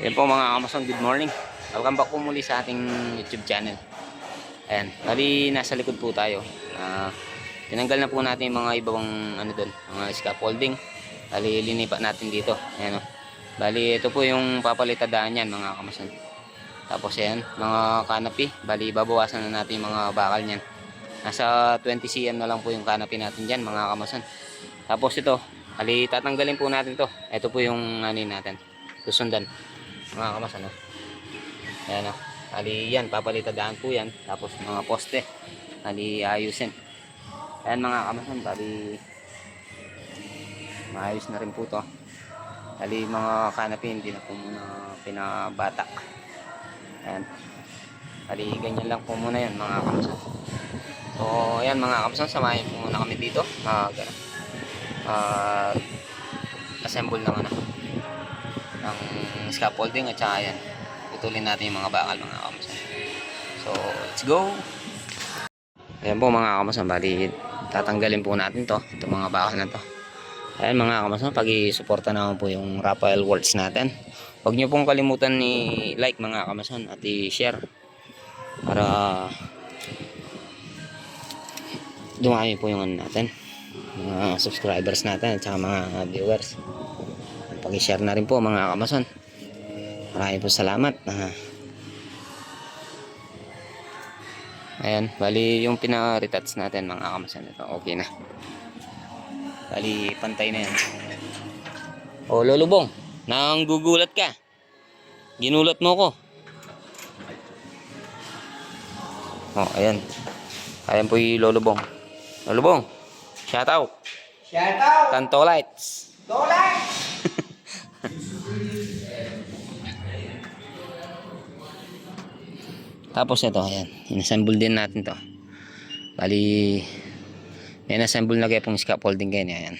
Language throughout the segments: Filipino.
Yan po mga Amazon, good morning. Welcome back po muli sa ating YouTube channel. Ayan, bali nasa likod po tayo. Tinanggal na po natin yung mga ibang doon, mga scaffolding. Bali linipat natin dito. Ayan o. Bali ito po yung papalitadaan yan mga Amazon. Tapos ayan, mga canopy. Bali babawasan na natin yung mga bakal niyan. Nasa 20 cm na lang po yung canopy natin dyan mga Amazon. Tapos ito, bali tatanggalin po natin to. Ito po yung natin, susundan mga Kamasan. Ayan o. Bali yan, papalitadaan po yan. Tapos mga poste, bali ayusin. Ayan mga Kamasan, bali maayos na rin po to. Bali mga canopy hindi na po muna pinabatak. Ayan, bali ganyan lang po muna yan mga Kamasan. So ayan mga Kamasan, samahin po muna kami dito assemble ng ng scaffolding at saka yan, putulin natin yung mga bakal mga Kamasan. So let's go. Ayan po mga Kamasan, bali tatanggalin po natin to, itong mga bakal na to. Ayan mga Kamasan, pag-i-suporta naman po yung Rafael Worlds natin. Huwag nyo pong kalimutan i-like mga Kamasan at i-share para dumami po yung natin, mga subscribers natin at saka mga viewers. Pag-i-share na rin po mga Kamasan. Maraming po salamat. Ayan, bali yung pina-retouch natin mga Kamasan, ito okay na. Bali pantay na yan. O Lolobong, nanggugulat ka. Ginulat mo ko. O ayan. Ayan po yung Lolobong. Lolobong, shout out. Shout out! Kanto Lights. Dolay! Tapos ito, ayan, inassemble din natin to. Bali may inassemble na kayo pong scaffolding kayo niya, ayan.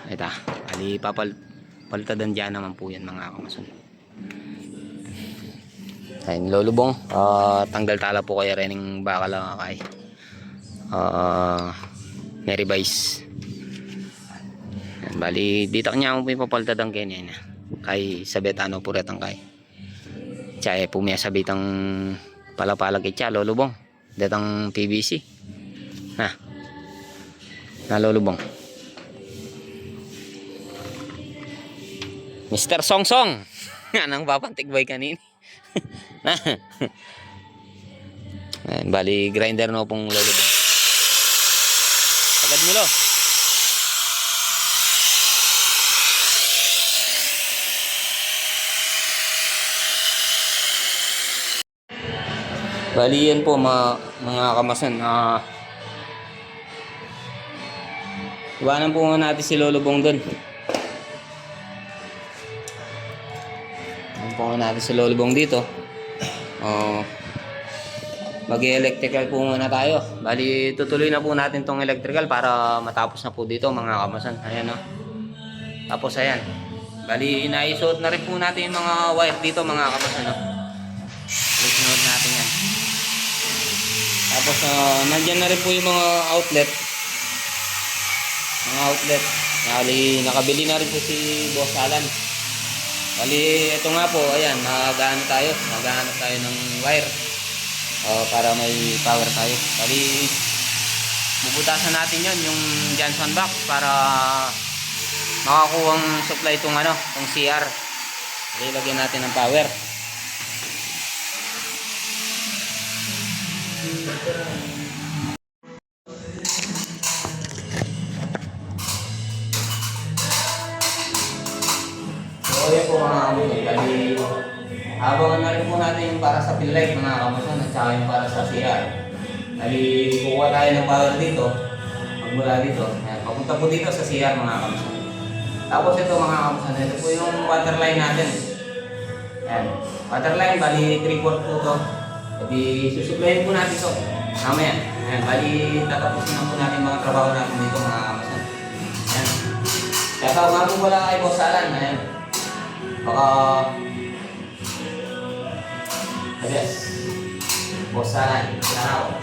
Ito, bali papalitadan dyan naman po yan mga Kamasan. Ayan, Lolobong, tanggal tala po kayo rin yung bakal lang kay Mary Vice. Ayan, bali dito kanya mo papalitadan kayo niya kay sabetano po retang kay Chaya po may sabitang palapalag itya Lolobong datang PVC na Lolobong. Mr. Songsong anang papantigbay kanini. Ayan, bali grinder no pong Lolobong. Agad mo lo. Bali yan po mga Kamasan. Iwanan po natin si Lolobong doon. Iwanan po natin si Lolobong dito. Mag-electrical po muna tayo. Bali tutuloy na po natin tong electrical para matapos na po dito mga Kamasan. Ayan o. Tapos ayan. Bali inaisuot na rin po natin yung mga wire dito mga Kamasan. Isunod natin yan. Tapos nandyan na rin po yung mga outlet. Bali nakabili na rin po si Boss Alan. Bali ito nga po, ayan, naghahanap tayo ng wire para may power tayo. Bali bubutasan natin yon yung Johnson box para makakuha ang supply itong itong CR. Bali lagyan natin ng power. So yan po mga Kamasan, bali abangan na rin po natin yung para sa pinlight mga Kamasan at saka yung para sa CR. Bali kukuha tayo ng power dito, magmula dito, ayan, papunta po dito sa CR mga Kamasan. Tapos ito mga Kamasan, ito po yung water line natin. Ayan, water line, bali 3/4 po to. Jadi susuplayin po natin ito mamaya. Ayan, bali tatapusin na po natin mga trabaho natin dito mga Kamasan. Ayan, kaya nga po wala kay Boss Alan. Ayan, baka yes, Boss Alan, salamat.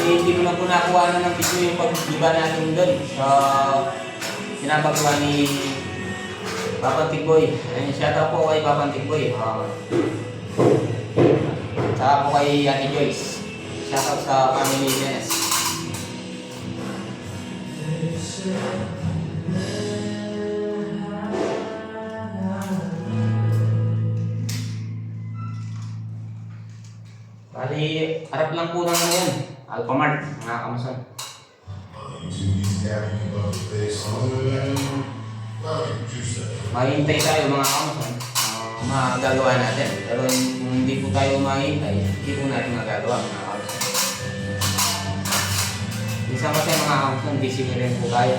hindi ko na po nakuha ng video yung pag-iba natin doon sa pinapagawa ni Papa Tigboy. Ayun, shout out po kay Papa Tigboy. Saka po kay Ate Joyce. Shout out sa family Dennis. Bali, harap lang po ng ano yan. Alphamart, mga kamason. Mahintay tayo mga kamason. Magagawa natin. Pero kung hindi po tayo mahintay, hindi po natin magagawa mga kamason. Minsan kasi mga kamason, busy rin po tayo.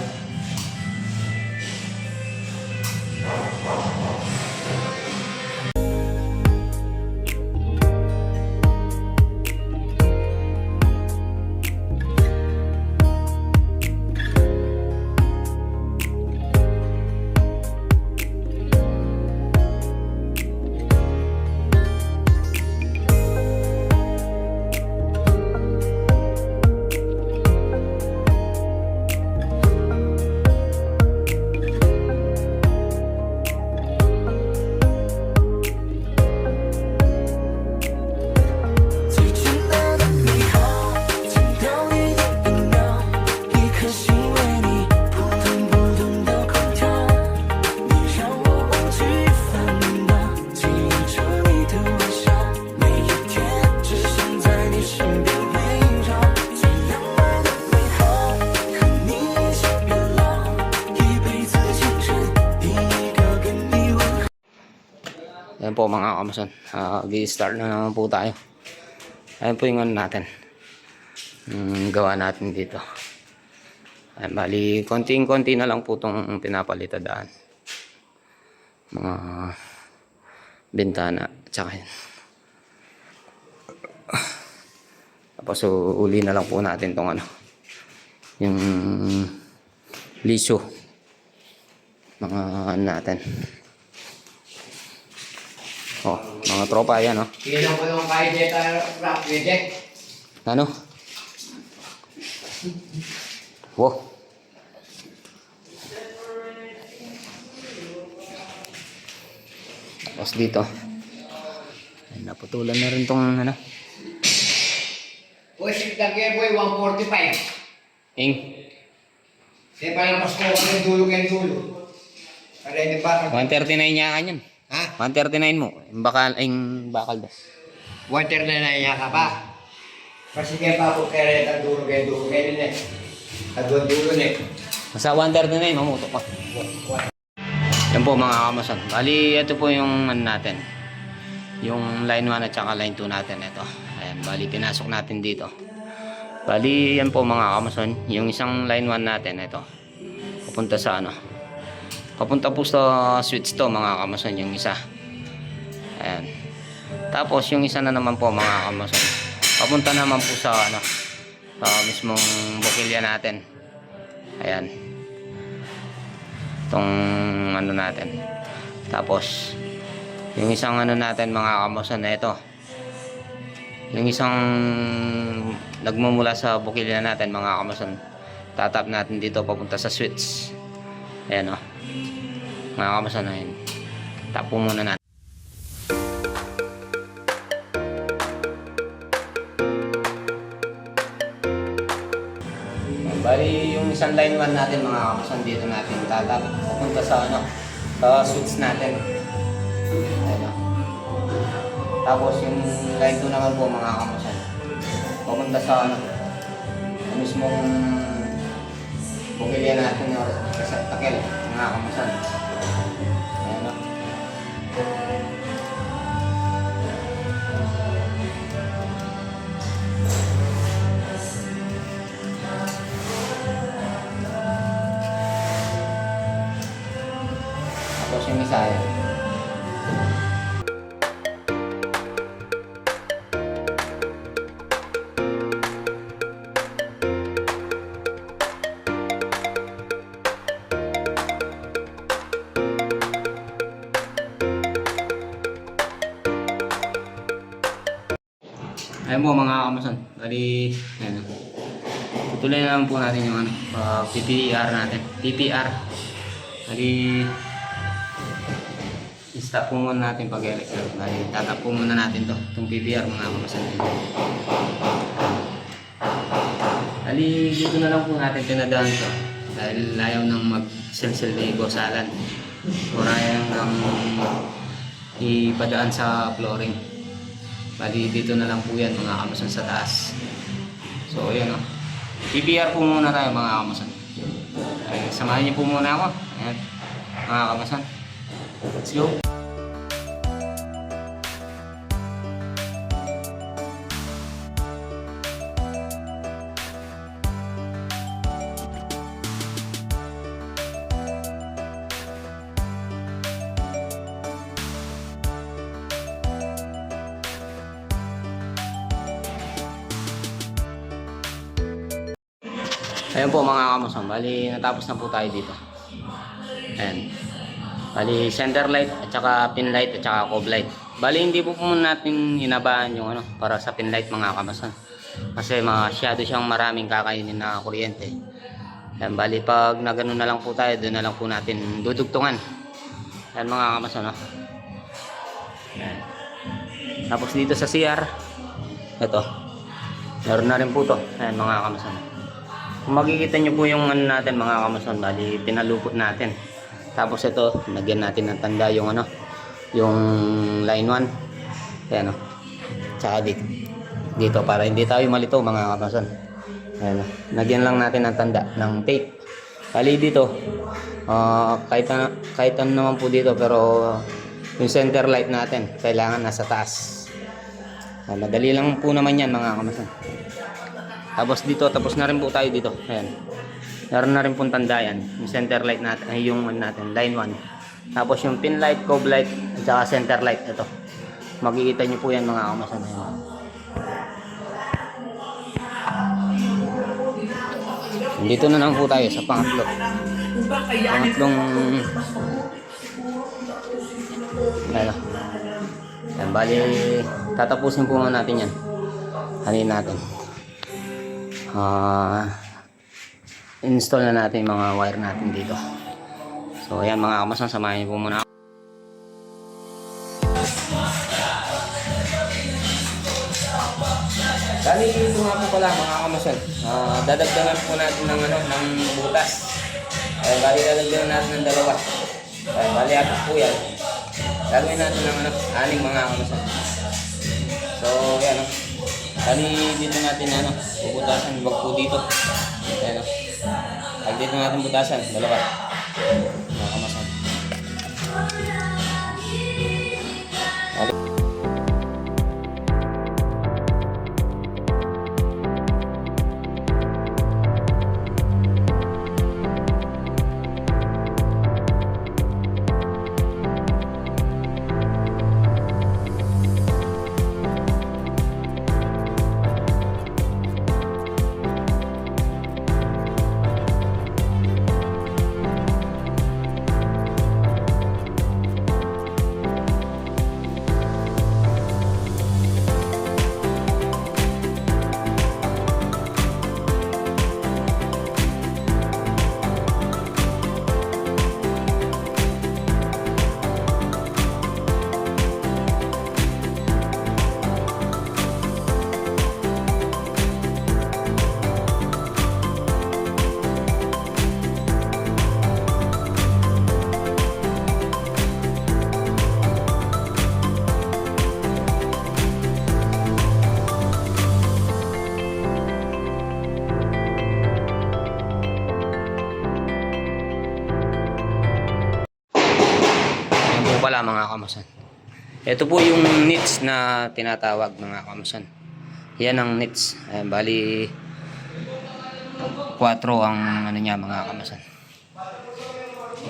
Ayan po mga kamason, start na naman po tayo. Ayan po yung ano natin, gawa natin dito. Ayan, bali konting-konti na lang po itong pinapalitadaan. Mga bintana, tsaka yan. Tapos uli na lang po natin itong ano, yung liso. Mga ano natin. Oh, mga tropa yan, oh. Tingnan ko yung kay Jetta Rock, Jet. Ano? Wow. Tapos dito. Ay, naputulan na rin tong ano. Boy, shit lang kayo, boy, 145. Ing. Di pa lang mas ko yung dulo kayong dulo. Para hindi pa. 139 niya kanyan. Ha? 139 mo. Yung bakal das. 139 na niya ka pa. Kasi kaya pa ako kaya ang dulo kayong dulo kayo din eh. Kaduan dulo eh. Nasa 139, mamuto pa. Yan po mga kamason. Bali, ito po yung ano natin. Yung line 1 at saka line 2 natin. Ito. Ayan, bali, pinasok natin dito. Bali, yan po mga kamason. Yung isang line 1 natin, ito. Papunta sa ano. Papunta po sa switch to mga kamason, yung isa. Ayan. Tapos, yung isa na naman po mga kamason. Papunta naman po sa ano. Sa mismong bukilya natin. Ayan. Itong ano natin. Tapos yung isang ano natin mga kamason na ito. Yung isang nagmumula sa bukilya natin mga kamason. Tatap natin dito papunta sa switch. Ayan, o. Mga kamason na yun. Tap po muna natin. Bali, yung isang line 1 natin mga kamason dito natin tatap papunta sa ano, sa switch natin. Ayan, o. Tapos yung line 2 naman po mga kamason papunta sa ano, mismong bukilya natin o sa takil mga kamason. Ayan, o. Tapos yung isa yan. Ayan po mga kamason. Bali, ayan. tuloy na lang po natin yung ano, PPR natin. PPR. Bali, i-stop po muna natin pag-electric. Bali, tatap po muna natin to. Itong PPR mga kamasan. Bali, dito na lang po natin pinadaan to. Dahil ayaw nang mag-silsil ni Bosalan. O ayaw nang ipadaan sa flooring. Bali, dito na lang po yan mga kamasan sa taas. So, ayan o. PPR po muna tayo mga kamasan. Ay, samahan niyo po muna ako. Ayan, mga kamasan. Let's go. Ayan po mga kamusang, bali natapos na po tayo dito. Ayan. Bali center light at saka pin light at saka cob light. Bali hindi po muna natin inabahan yung ano para sa pin light mga kamusang. Kasi masyado siyang maraming kakainin na kuryente. Ayan, bali pag nagano na lang po tayo, doon na lang po natin dudugtungan. Ayan mga kamusang, no? Ayan. Tapos dito sa CR, ito. Meron na rin po to. Ayan mga kamusang. Kung makikita nyo po yung ano natin mga kamason, bali pinalupot natin. Tapos ito, lagyan natin ng tanda yung ano, yung line 1. Ayan o. Tsaka dito para hindi tayo malito mga kamason. Ayan o. Lagyan lang natin ng tanda ng tape. Bali dito, kahit ano naman po dito, pero yung center light natin, kailangan nasa taas. Madali lang po naman yan mga kamason. Tapos dito, tapos na rin po tayo dito. Ayan. Meron na rin pong tanda yan. Yung center light natin, ay yung natin, line 1. Tapos yung pin light, cob light, at saka center light. Ito. Makikita nyo po yan mga kamasan. Dito na lang po tayo sa pangatlo. Pangatlong... Ayan. Ayan, bali, tatapusin po muna natin yan. Hanin natin. Install na natin yung mga wire natin dito. So ayan mga kamasan, samahin niyo po muna. Dali dito nga po pala mga kamasan. Dadagdagan po natin ng ano, ng butas. Bali dadagdagan natin ng dalawa. Bali apat po yan. Gagawin natin ng ano, 6 mga kamasan. So ayan o. Bali dito natin ano, bubutasan, wag po dito. Ayan o. Pag dito natin butasan, dalawa. Mga kamasan. Pala mga kamasan. Ito po yung nits na tinatawag mga kamasan. Yan ang nits. Ayan, bali 4 ang ano niya mga kamasan.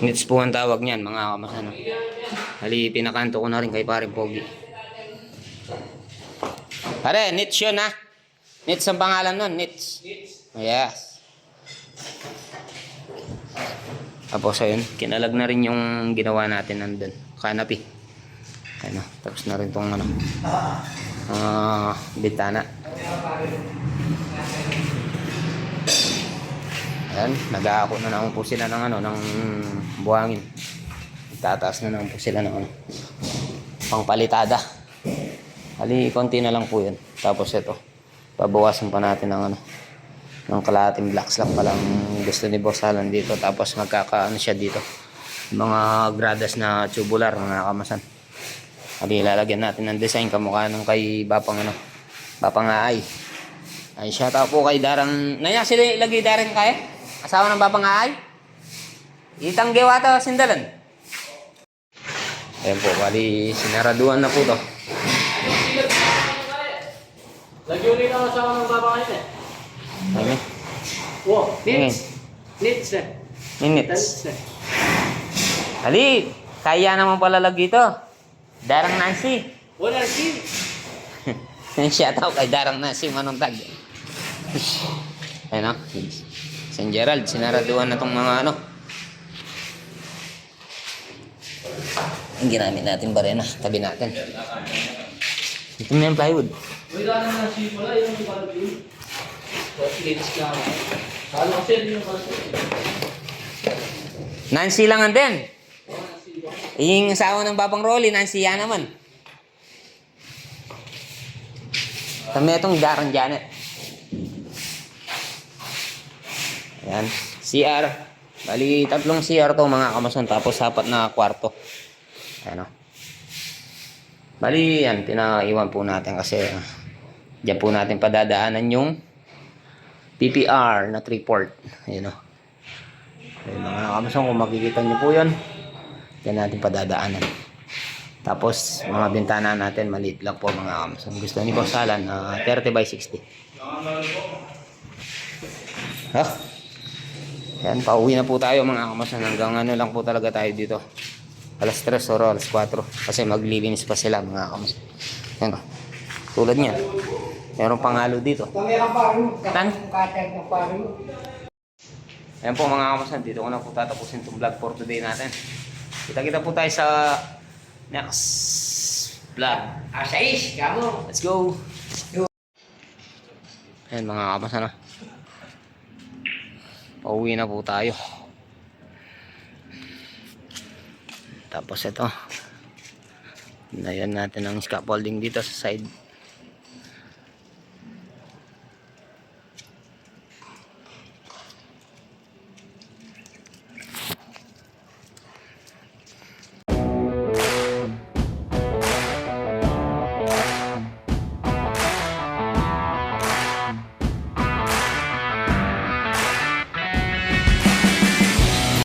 Nits po ang tawag niyan mga kamasan. Bali pinakanto ko na rin kay paring Pogi. Pare, nits yun ha. Nits ang pangalan nun, nits. Yes. Tapos ayun, kinalag na rin yung ginawa natin nandun. Canopy. Ano, tapos na rin tong ano, bintana. Ayan, nag-aako na naman po sila ng ano, ng buhangin. Tataas na naman po sila ng ano, pangpalitada. Hali, konti na lang po yun. Tapos ito, babawasan pa natin ng ano, ng kalahating black slab pa lang gusto ni Boss Alan dito. Tapos magkakaano siya dito, mga gradas na tubular, mga kamasan. Hali, lalagyan natin ng design kamukha nung kay Bapang ano, Bapang Aay. Ay, shout out po kay Darang. Naya sila ilagay Darang kaya? Asawa ng Bapang Aay? Itangge wata sindalan. Ayan po, bali sinaraduan na po to. Lagi ulit ang asawa ng baba ngayon eh. Ayan. Oh, nits. Nits eh. Minutes. Nits eh. Ali, kaya naman pala lagi ito. Darang Nancy. Wala si. Shout out kay Darang Nancy Manong-tag. Ayan o. San Gerald, sinaraduan na tong mga ano. Ang ginamit natin barena, tabi natin. Ito na yung plywood. Wala naman si pala, yun yung pala din. Nits ka ako. Kala ko siya, yun yung pala siya. Nancy lang ang din. Yung asawa ng Babang Rolly, Nancy yan naman. Kami itong Darang Janet. Ayan. CR. Bali, 3 CR to mga kamason. Tapos 4 na kwarto. Ayan o. Bali, yan. Pinaiwan po natin kasi dyan po natin padadaanan yung PPR na 3-port. Ayan o. Ayan, mga kamason, kung makikita nyo po yun, dyan natin padadaanan. Tapos, mga bintana natin, maliit lang po mga kamason. Gusto ni Boss Alan, 30 by 60. Ha? Yan, pauwi na po tayo mga kamason. Hanggang ano lang po talaga tayo dito. Alas 3 o alas 4. Kasi maglilinis pa sila mga kamason. Yan o. Tulad niyan. Meron pangalo dito. Kamera pa rin. Tan? Katay na pa rin. Ayan po mga kamason. Dito ko na po tatapusin itong vlog for today natin. Kita-kita po tayo sa next vlog. Asais, kamu. Let's go! Ayan mga kamason. Pauwi na po tayo. Tapos ito, nayan natin ang scaffolding dito sa side.